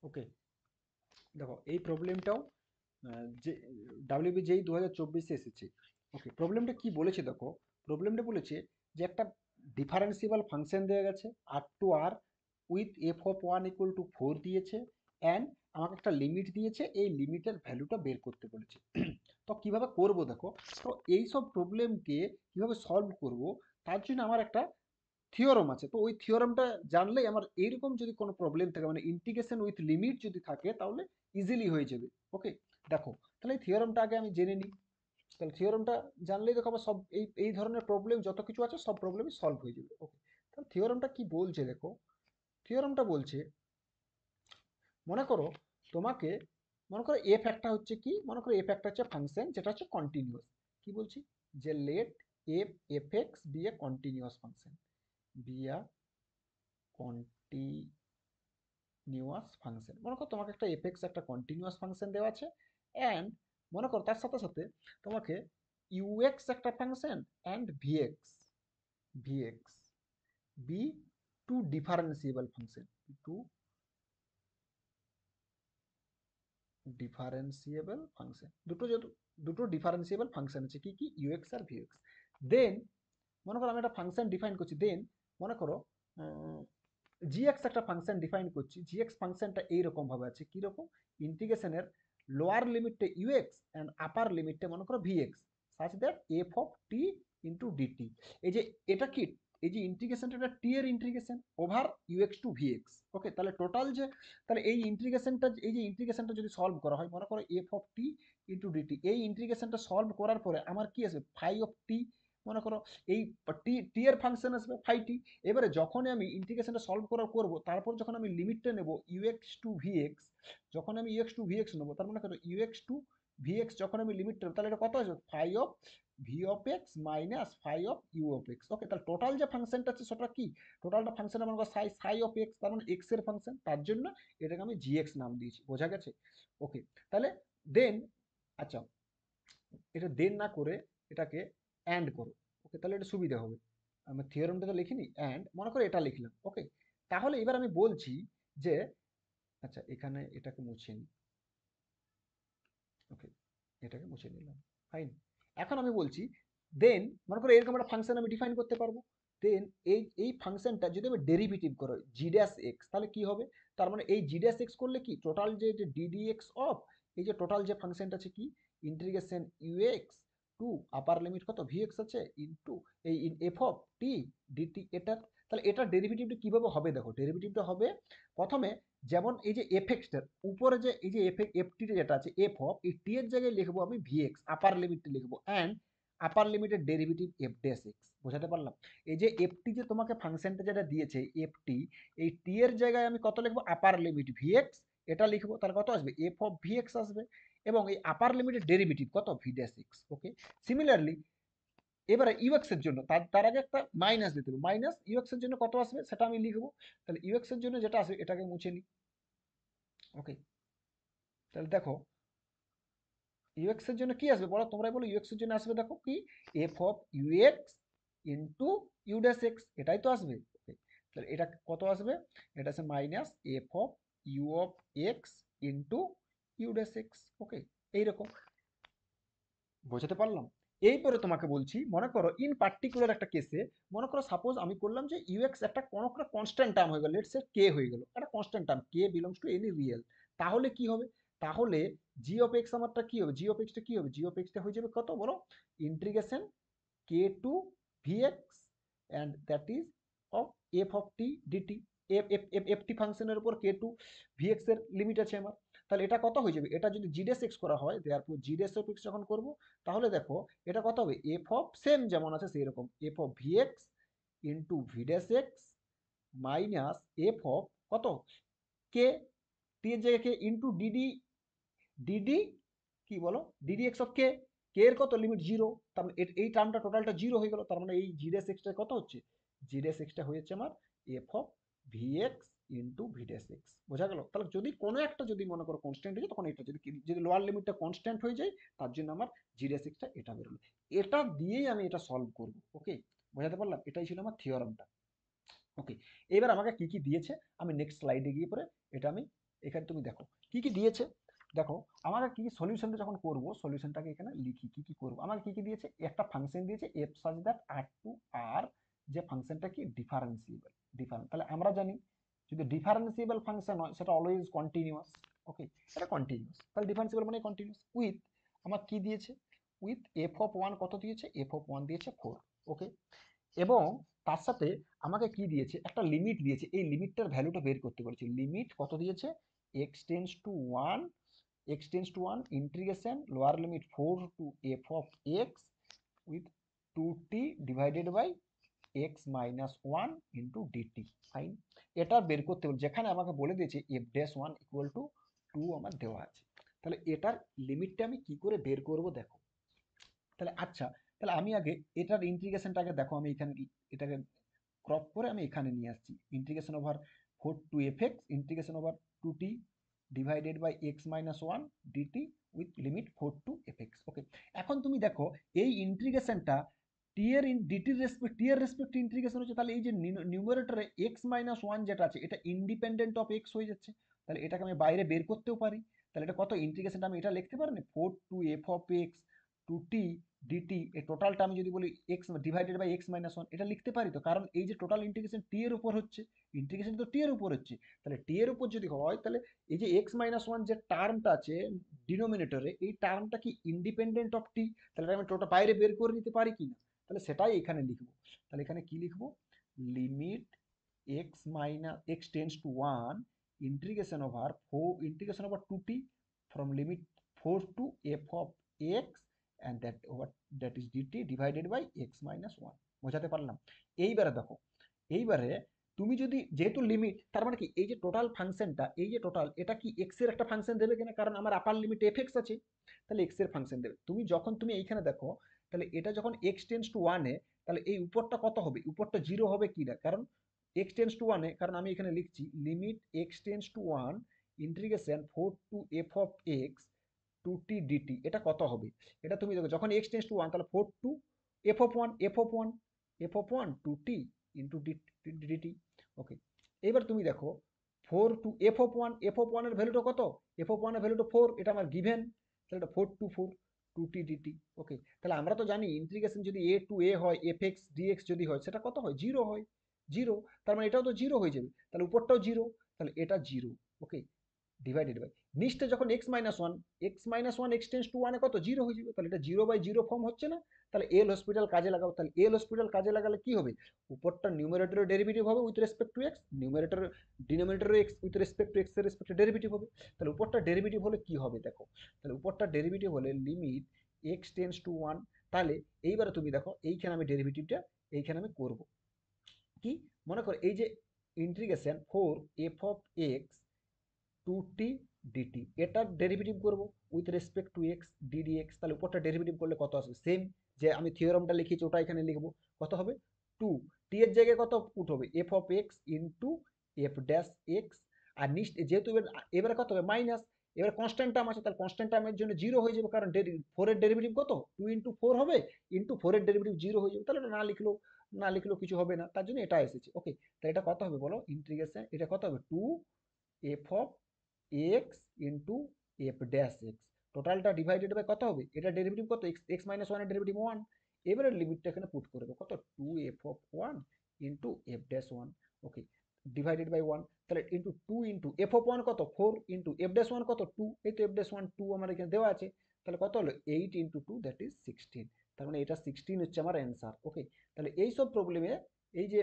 ওকে, দেখো এই প্রবলেমটাও যে ডাব্লিউবি যেই 2024 এসেছে। ওকে, প্রবলেমটা কি বলেছে দেখো, প্রবলেমটা বলেছে যে একটা ডিফারেন্সিয়াল ফাংশন দেওয়া গেছে R to R with f of one equal to 4 দিয়েছে, অ্যান্ড আমাকে একটা লিমিট দিয়েছে, এই লিমিটের ভ্যালুটা বের করতে বলেছে। তো কিভাবে করব দেখো, তো এই সব প্রবলেমকে কিভাবে সলভ করব, তার জন্য আমার একটা থিওরাম আছে। তো ওই থিওরামটা জানলেই আমার এইরকম যদি কোনো প্রবলেম থাকে, মানে ইন্টিগ্রেশন উইথ লিমিট যদি থাকে, তাহলে ইজিলি হয়ে যাবে। ওকে, দেখো তাহলে এই থিওরামটা আগে আমি জেনে নিই। তাহলে থিওরামটা জানলেই দেখো আবার সব এই এই ধরনের প্রবলেম যত কিছু আছে সব প্রবলেমই সলভ হয়ে যাবে। ওকে, তাহলে থিওরামটা কি বলছে দেখো, থিওরামটা বলছে, মনে করো তোমাকে, মনে করো এফ একটা হচ্ছে কি, মনে করো এফ একটা হচ্ছে ফাংশন যেটা হচ্ছে কন্টিনিউয়াস। কি বলছি, যে let f f x be a continuous function, be a continuous function. মনে করো তোমাকে একটা এফ এক্স একটা কন্টিনিউয়াস ফাংশন দেওয়া আছে, অ্যান্ড মনে করো তার সাথে সাথে তোমাকে ইউএক্স একটা function and v x v x be two differentiable function, two differentiable function, দুটো ডিফারেন্সিয়েবল ফাংশন আছে, কি কি, ইউএক্স আর ভিএক্স। দেন মনে করো আমি একটা ফাংশন ডিফাইন করছি, দেন মনে করো জিএক্স একটা ফাংশন ডিফাইন করছি, জিএক্স ফাংশনটা এইরকম ভাবে আছে, কিরকম, ইন্টিগ্রেশনের লোয়ার লিমিটে ইউএক্স অ্যান্ড আপার লিমিটে মনে করো v x, such that f of t into dt. এই যে এটা কি, এই যে ইন্টিগ্রেশনটা এটা টি এর integration over u x to v x. Okay, তাহলে টোটাল যে, তাহলে এই ইন্টিগ্রেশনটা, এই যে ইন্টিগ্রেশনটা যদি সলভ করা হয়, মনে করো f of t into dt, এই ইন্টিগ্রেশনটা সলভ করার পরে আমার কি আসবে, ফাই অফ টি, মনে করো এই টি টি এর ফাংশন আসবে ফাই টি। এবারে যখনই আমি ইন্টিগ্রেশনটা সলভ করার করব, তারপর যখন আমি লিমিটটা নেব ইউএক্স টু ভিএক্স, যখন আমি ইউএক্স টু ভিএক্স নেবো, তার মানে কত, ইউএক্স টু ভিএক্স যখন আমি লিমিট নেব, তাহলে এটা কত আসবে, phi of v of x minus phi of u of x. Okay, তাহলে টোটাল যে ফাংশনটা আছে সেটা কি, টোটালটা ফাংশন আমার সাই সাই অফ এক্স, তার মানে এক্স এর ফাংশন, তার জন্য এটাকে আমি জিএক্স নাম দিয়েছি। বোঝা গেছে? ওকে, তাহলে দেন, আচ্ছা, এটা দেন না করে এটাকে অ্যান্ড করো। ওকে, তাহলে এটা সুবিধা হবে। আমার থিওরেমটা তো লিখিনি, অ্যান্ড মনে করো এটা লিখলাম। ওকে, তাহলে এবার আমি বলছি যে, আচ্ছা এখানে এটাকে মুছে নিই। ওকে, এটাকে মুছে নিলাম, ফাইন। এখন আমি বলছি, দেন মনে করো এরকম একটা ফাংশন আমি ডিফাইন করতে পারবো। দেন এই ফাংশনটা যদি আমি ডেরিভেটিভ করো জি ড্যাশ এক্স, তাহলে কি হবে, তার মানে এই জি ড্যাশ এক্স করলে কি, টোটাল যে ডিডি এক্স অফ, এই যে টোটাল যে ফাংশনটা আছে কি, integration u x to upper limit কত ভিএক্স আছে ইনটু এই এফ অফ টি ডিটি, এটা, তাহলে এটা ডেরিভেটিভটা কিভাবে হবে দেখো, ডেরিভেটিভটা হবে প্রথমে, যেমন এই যে এফ এক্সটার উপরে যে এই যে এফ টি যেটা আছে, এফ অফ এই টি এর জায়গায় লিখবো আমি ভিএক্স, আপার লিমিটটা লিখবো, অ্যান্ড আপার লিমিটের ডেরিভেটিভ এফ ড্যাশ এক্স। বোঝাতে পারলাম? এই যে এফ টি যে তোমাকে ফাংশনটা যেটা দিয়েছে এফ টি, এই টি এর জায়গায় আমি কত লিখবো, আপার লিমিট ভিএক্স, এটা লিখবো, তাহলে কত আসবে, এফ অফ ভিএক্স আসবে, এবং এই আপার লিমিটের ডেরিভেটিভ কত, ভি ড্যাশ এক্স। ওকে, সিমিলারলি এবারে ইউএক্স এর জন্য তার তার আগে একটা মাইনাস দিতে হবে, মাইনাস ইউএক্স এর জন্য কত আসবে সেটা আমি লিখবো। তাহলে ইউএক্স এর জন্য যেটা আসবে এটাকে মুছে নিই। ওকে, তাহলে দেখো ইউএক্স এর জন্য কি আসবে বলো, তোমরাই বলো, ইউএক্স এর জন্য আসবে দেখো কি, f of u x into u dash x, এটাই তো আসবে। ওকে, তাহলে এটা কত আসবে, এটা আছে minus f of u of x into u dash x. Okay, এইরকম, বোঝাতে পারলাম? এইপরে তোমাকে বলছি, মনে করো ইন পার্টিকুলার একটা কেসে, মনে করো সাপোজ আমি করলাম যে ইউএক্স একটা কোনো একটা কনস্ট্যান্ট টার্ম হয়ে গেল, লেটস সে কে হয়ে গেল, একটা constant term, K belongs to any real. তাহলে কি হবে, তাহলে জি অফ এক্স আমারটা কি হবে, জি অফ এক্সটা কি হবে, জি অফ এক্সটা হয়ে যাবে কত বলো, integration k to v x, and that is of f of t dt, f f f f t ফাংশনের উপর কে টু ভিএক্স এর লিমিট আছে আমার। তাহলে এটা কত হয়ে যাবে, এটা যদি জিডেস এক্স করা হয়, দেয়ারপর জিডেস অফ এক্স যখন করবো, তাহলে দেখো এটা কত হবে, এফ অফ সেম যেমন আছে সেই রকম, f of v x into v dash x minus f of কত, কে, টি এর জায়গায় কে ইন্টু ডিডি, ডিডি কি বলো, ডিডি এক্স অফ কে, কে এর কত লিমিট জিরো, তার মানে এই টার্মটা টোটালটা জিরো হয়ে গেল, তার মানে এই জিডেস এক্সটা কত হচ্ছে, জিডেস এক্সটা হয়েছে আমার f of v x into v dash x. বোঝা গেল? তাহলে যদি কোনো একটা যদি মনে করো কনস্ট্যান্ট হয়ে যায়, তখন এটা যদি যদি লোয়ার লিমিটটা কনস্ট্যান্ট হয়ে যায়, তার জন্য আমার জিডেস এক্সটা এটা বেরোলো। এটা দিয়েই আমি এটা সলভ করব। ওকে, বোঝাতে পারলাম? এটাই ছিল আমার থিওরামটা। ওকে, এবার আমাকে কি কি দিয়েছে আমি নেক্সট স্লাইডে গিয়ে পরে এটা আমি এখানে তুমি দেখো কি কি দিয়েছে। দেখো আমাকে কি সলিউশনটা যখন করব, সলিউশনটাকে এখানে লিখি কি কি করব। আমাকে কি কি দিয়েছে, একটা ফাংশন দিয়েছে f such that R to R, যে ফাংশনটা কি ডিফারেন্সিয়েবল। তাহলে আমরা জানি যদি ডিফারেন্সিয়েবল ফাংশন হয় সেটা অলওয়েজ কন্টিনিউয়াস। ওকে, এটা কন্টিনিউয়াস, তাহলে ডিফারেন্সিয়েবল মানে কন্টিনিউয়াস। উইথ আমার কি দিয়েছে, উইথ এফ অফ ওয়ান কত দিয়েছে, এফ অফ ওয়ান দিয়েছে 4। ওকে, এবং তার সাথে আমাকে কি দিয়েছে, একটা লিমিট দিয়েছে, এই লিমিটটার ভ্যালুটা বের করতে বলেছে। লিমিট কত দিয়েছে, x tends to one, x tends to one integration lower limit 4 to f of x with 2t divided by x minus one into dt. Fine, এটা বের করতে বলে, যেখানে আমাকে বলে দিয়েছে f dash one equal to 2 আমার দেওয়া আছে। তাহলে এটার লিমিটটা আমি কি করে বের করব দেখো। তাহলে আচ্ছা, তাহলে আমি আগে এটার ইন্টিগ্রেশনটাকে দেখো, আমি এখানে এটাকে ক্রপ করে আমি এখানে নিয়ে আসছি। Integration over 4 to f x integration over 2t divided by x minus one d t with limit 4 to f x. Okay, এখন তুমি দেখো এই ইন্টিগ্রেশনটা টি এর টি এর রেসপেক্ট ইন্টিগ্রেশন হচ্ছে, তাহলে এই যে নিউমারেটরে এক্স মাইনাস ওয়ান যেটা আছে এটা ইন্ডিপেন্ডেন্ট অফ এক্স হয়ে যাচ্ছে। তাহলে এটাকে আমি বাইরে বের করতেও পারি। তাহলে এটা কত ইন্টিগ্রেশনটা আমি এটা লিখতে পারি না, 4 to f of x to t dt, এই টোটালটা আমি যদি বলি x divided by x minus one, এটা লিখতে পারি তো, কারণ এই যে টোটাল ইন্টিগ্রেশন টি এর উপর হচ্ছে, ইন্টিগ্রেশন তো টি এর উপর হচ্ছে। তাহলে টি এর উপর যদি হয় তাহলে এই যে এক্স মাইনাস ওয়ান যে টার্মটা আছে ডিনোমিনেটরে, এই টার্মটা কি ইন্ডিপেন্ডেন্ট অফ টি, তাহলে আমি টোটাল বাইরে বের করে নিতে পারি কি না। তাহলে সেটাই এখানে লিখবো। তাহলে এখানে কি লিখবো, limit x minus x tends to one integration over to t from limit 4 to f of x and that is dt divided by x minus 1। বোঝাতে পারলাম। এইবারে দেখো, এইবারে তুমি যদি যেহেতু লিমিট, তার মানে কি এই যে টোটাল ফাংশনটা, এই যে টোটাল এটা কি এক্স এর একটা ফাংশন দেবে কিনা, কারণ আমার আপার লিমিট এফ এক্স আছে, তাহলে এক্স এর ফাংশন দেবে। তুমি যখন তুমি এইখানে দেখো, তাহলে এটা যখন এক্স টেন্স টু ওয়ানে, তাহলে এই উপরটা কত হবে, উপরটা জিরো হবে কি না, কারণ এক্স টেন্স টু ওয়ানে, কারণ আমি এখানে লিখছি limit x tends to one integration 4 to f of x to t dt, এটা কত হবে, এটা তুমি দেখো যখন এক্স টেন্স টু ওয়ান, তাহলে 4 to f of one f of one f of one to t into d t. Okay, এবার তুমি দেখো 4 টু এফ অফ ওয়ানের ভ্যালুটা কত, এফ অফ ওয়ানের ভ্যালুটা 4, এটা আমার গিভেন, তাহলে এটা 4 টু টি ডিটি। ওকে, তাহলে আমরা তো জানি ইন্টিগ্রেশন যদি এ টু এ হয়, এফ এক্স ডিএক্স যদি হয়, সেটা কত হয়, জিরো হয়। জিরো, তার মানে এটাও তো জিরো হয়ে যাবে, তাহলে উপরটাও জিরো, তাহলে এটা জিরো। ওকে, ডিভাইডেড বাই নিচটা যখন x minus one x tends two ওয়ানে কত জিরো হয়ে যাবে, তাহলে এটা জিরো বাই জিরো ফর্ম হচ্ছে না। তাহলে এল হসপিটাল কাজে লাগাবো, তাহলে এল হসপিটাল কাজে লাগালে কি হবে, উপরটা নিউমারেটরের ডেরিভেটিভ হবে with respect to x, numerator denominator x with respect to x এর রেসপেক্টে ডেরিভেটিভ হবে। তাহলে উপরটা ডেরিভেটিভ হলে কি হবে দেখো, তাহলে উপরটা ডেরিভেটিভ হলে limit x tends to one. তাহলে এইবারে তুমি দেখো এইখানে আমি ডেরিভেটিভটা এইখানে আমি করব কি, মনে করো এই যে integration 4 f of x to t dt, এটার ডেরিভেটিভ করব with respect to x d dx. তাহলে উপরটা ডেরিভেটিভ করলে কত আসবে, সেম যে আমি থিওরামটা লিখেছি ওটা এখানে লিখবো। কত হবে, টু টি এর জায়গায় কত পুট হবে, f of x into f dash x, আর নিচ যেহেতু এবারে কত হবে মাইনাস, এবার কনস্ট্যান্ট টার্ম আছে, তাহলে কনস্ট্যান্ট টার্মের জন্য জিরো হয়ে যাবে, কারণ ফোর এর ডেরিভেটিভ কত, টু ইন্টু ফোর হবে, ইন্টু ফোর এর ডেরিভেটিভ জিরো হয়ে যাবে, তাহলে এটা না লিখলেও কিছু হবে না, তার জন্য এটা এসেছে। ওকে, তাহলে এটা কত হবে বলো ইন্টিগ্রেশন, এটা কত হবে, two f of x into f dash x, টোটালটা ডিভাইডেড বাই কত হবে, এটা ডেরিভেটিভ কত, এক্স এক্স মাইনাস ওয়ানের ডেরিভেটিভ ওয়ান, এবারে লিমিটটা এখানে পুট করে দেবো কত, two f of one into f dash one. Okay, divided by one, তাহলে into two into f of one কত 4 ইন্টু এফ ড্যাশ ওয়ান কত 2, এই তো এফ ড্যাশ ওয়ান 2 আমার এখানে দেওয়া আছে, তাহলে কত হলো 8 ইন্টু 2 দ্যাট ইজ 16, তার মানে এটা 16 হচ্ছে আমার অ্যান্সার। ওকে, তাহলে এইসব প্রবলেমে এই যে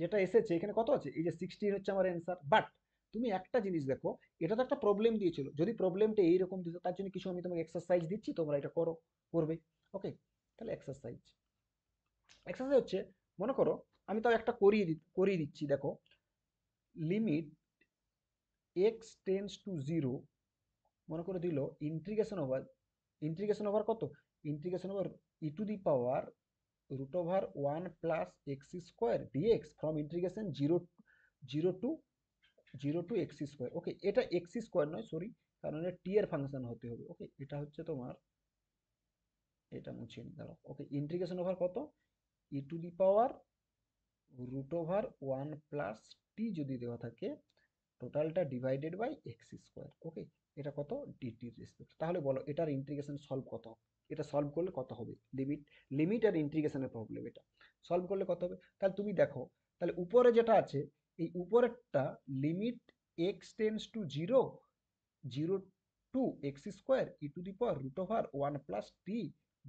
যেটা এসেছে এখানে কত আছে, এই যে 16 হচ্ছে আমার অ্যান্সার। বাট তুমি একটা জিনিস দেখো, এটা তো একটা প্রবলেম দিয়েছিল, যদি প্রবলেমটা এইরকম দিত, তার জন্য কিছু আমি তোমাকে এক্সারসাইজ দিচ্ছি, তোমরা এটা করবে। ওকে, তাহলে এক্সারসাইজ হচ্ছে, মনে করো আমি তাও একটা করিয়ে দিচ্ছি, দেখো limit x tends to zero, মনে করে দিল ইন্টিগ্রেশন ওভার কত, integration over e to the power root over one plus x square d x from integration zero to x square. Okay, এটা এক্স স্কোয়ার নয়, সরি, কারণ এটা টি এর function হতে হবে। ওকে, এটা হচ্ছে তোমার, এটা মুছে নি দাঁড়াও। ওকে, ইন্টিগ্রেশন ওভার কত, e to the power root over one plus t যদি দেওয়া থাকে, টোটালটা divided by x square. Okay, এটা কত ডিটির রেসপেক্ট। তাহলে বলো এটার ইন্টিগ্রেশন সলভ কত হবে? এটা সলভ করলে কত হবে? লিমিট, লিমিট আর ইন্টিগ্রেশনের প্রবলেম, এটা সলভ করলে কত হবে? তাহলে তুমি দেখো, তাহলে উপরে যেটা আছে, এই উপরেরটা limit x tends to zero, zero to x square e to the power root over one plus t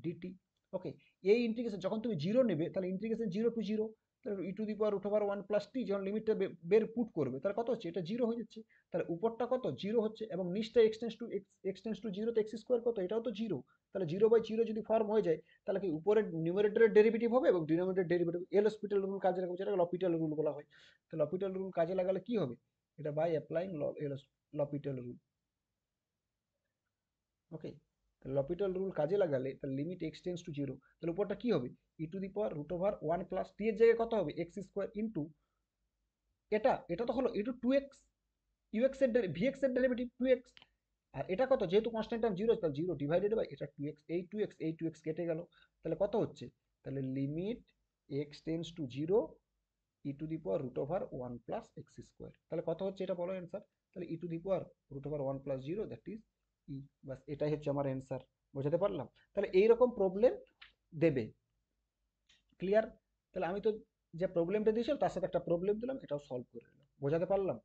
d t. Okay, এই ইন্টিগ্রেশন যখন তুমি জিরো নেবে তাহলে ইন্টিগ্রেশন জিরো টু জিরো, তাহলে e to the power root over one plus t যখন লিমিটটা বের put করবে তাহলে কত হচ্ছে? এটা জিরো হয়ে যাচ্ছে। তাহলে উপরটা কত? জিরো হচ্ছে, এবং নিচটা এক্সটেন্স টু জিরো, তো এক্স স্কোয়ার কত? এটাও তো জিরো। তাহলে জিরো বাই জিরো যদি ফর্ম হয়ে যায় তাহলে কি উপরের নিউমারেটরের ডেরিভেটিভ হবে এবং ডিনোমিনেটরের ডেরিভেটিভ। এল হসপিটাল রুল কাজে লাগাবো, যেটাকে লপিটাল রুল বলা হয়। তো লপিটাল রুল কাজে লাগালে কি হবে? এটা by applying L'Hopital rule. Okay, L'Hopital rule কাজে লাগালে তার limit x tends to zero, তাহলে উপরটা কি হবে? E to the power root over one plus t এর জায়গায় কত হবে? এক্স স্কোয়ার ইন্টু এটা, এটা তো হলো ইন্টু টু এক্স, ইউএক্স এর ভিএক্স এর ডেরিভেটিভ টু এক্স। আর এটা কত? যেহেতু কনস্ট্যান্ট টার্ম জিরো, তাহলে জিরো ডিভাইডেড বাই এটা টু এক্স, এই টু এক্স এই টু এক্স কেটে গেল। তাহলে কত হচ্ছে? তাহলে limit x tends to zero e to the power root over one plus x square. তাহলে কত হচ্ছে এটা বলো অ্যান্সার? তাহলে e to the power root over one plus zero, that is ই। বাস এটাই হচ্ছে আমার অ্যান্সার। বোঝাতে পারলাম? তাহলে এইরকম প্রবলেম দেবে। ক্লিয়ার? তাহলে আমি তো যে প্রবলেমটা দিয়েছিলাম তার সাথে একটা প্রবলেম দিলাম, এটাও সলভ করে দিলাম। বোঝাতে পারলাম?